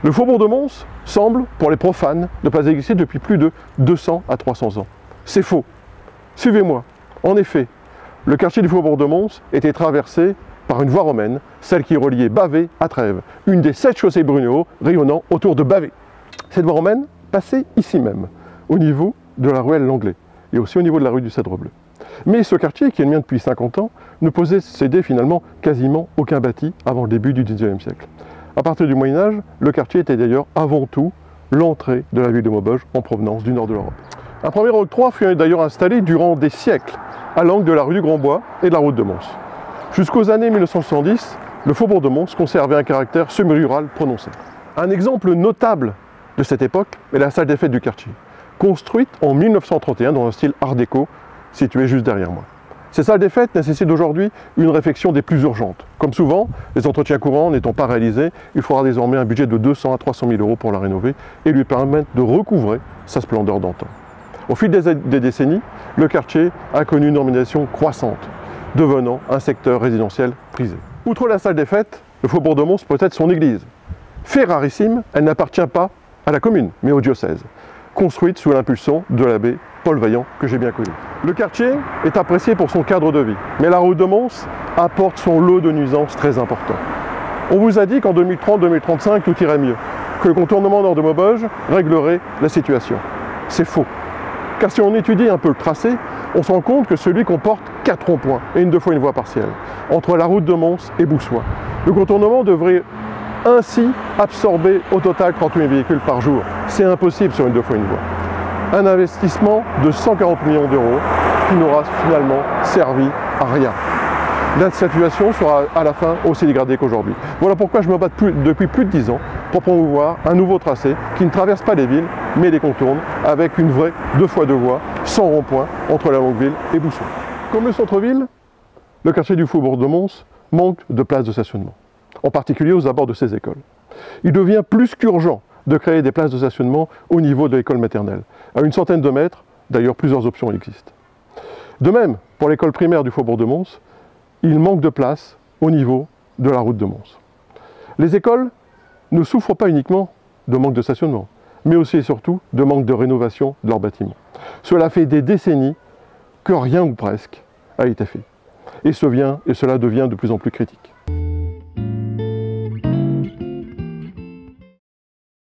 Le faubourg de Mons semble, pour les profanes, ne pas exister depuis plus de 200 à 300 ans. C'est faux. Suivez-moi. En effet, le quartier du faubourg de Mons était traversé par une voie romaine, celle qui reliait Bavay à Trèves, une des 7 chaussées Brunehaut rayonnant autour de Bavay. Cette voie romaine passait ici même, au niveau de la ruelle Langlais, et aussi au niveau de la rue du Cèdre Bleu. Mais ce quartier, qui est le mien depuis 50 ans, ne possédait finalement quasiment aucun bâti avant le début du XIXe siècle. À partir du Moyen-Âge, le quartier était d'ailleurs avant tout l'entrée de la ville de Maubeuge en provenance du nord de l'Europe. Un premier octroi fut d'ailleurs installé durant des siècles à l'angle de la rue du Grand-Bois et de la route de Mons. Jusqu'aux années 1970, le faubourg de Mons conservait un caractère semi-rural prononcé. Un exemple notable de cette époque est la salle des fêtes du quartier, construite en 1931 dans un style art déco, située juste derrière moi. Ces salles des fêtes nécessitent aujourd'hui une réfection des plus urgentes. Comme souvent, les entretiens courants n'étant pas réalisés, il faudra désormais un budget de 200 à 300 000 € pour la rénover et lui permettre de recouvrer sa splendeur d'antan. Au fil des décennies, le quartier a connu une urbanisation croissante, devenant un secteur résidentiel prisé. Outre la salle des fêtes, le faubourg de Mons possède son église. Fait rarissime, elle n'appartient pas à la commune, mais au diocèse, construite sous l'impulsion de l'abbé Paul Vaillant, que j'ai bien connu. Le quartier est apprécié pour son cadre de vie, mais la route de Mons apporte son lot de nuisances très importants. On vous a dit qu'en 2030-2035, tout irait mieux, que le contournement nord de Maubeuge réglerait la situation. C'est faux. Car si on étudie un peu le tracé, on se rend compte que celui comporte 4 ronds-points et deux fois une voie partielle, entre la route de Mons et Boussois. Le contournement devrait ainsi absorber au total 38 véhicules par jour. C'est impossible sur une deux fois une voie. Un investissement de 140 millions d'euros qui n'aura finalement servi à rien. La situation sera à la fin aussi dégradée qu'aujourd'hui. Voilà pourquoi je me bats depuis plus de 10 ans pour promouvoir un nouveau tracé qui ne traverse pas les villes, mais les contourne avec une vraie 2 fois 2 voies, sans rond-point entre la Longueville et Boussois. Comme le centre-ville, le quartier du faubourg de Mons manque de places de stationnement, en particulier aux abords de ces écoles. Il devient plus qu'urgent de créer des places de stationnement au niveau de l'école maternelle. À une centaine de mètres, d'ailleurs plusieurs options existent. De même, pour l'école primaire du faubourg de Mons, il manque de place au niveau de la route de Mons. Les écoles ne souffrent pas uniquement de manque de stationnement, mais aussi et surtout de manque de rénovation de leurs bâtiments. Cela fait des décennies que rien ou presque a été fait. Et cela devient de plus en plus critique.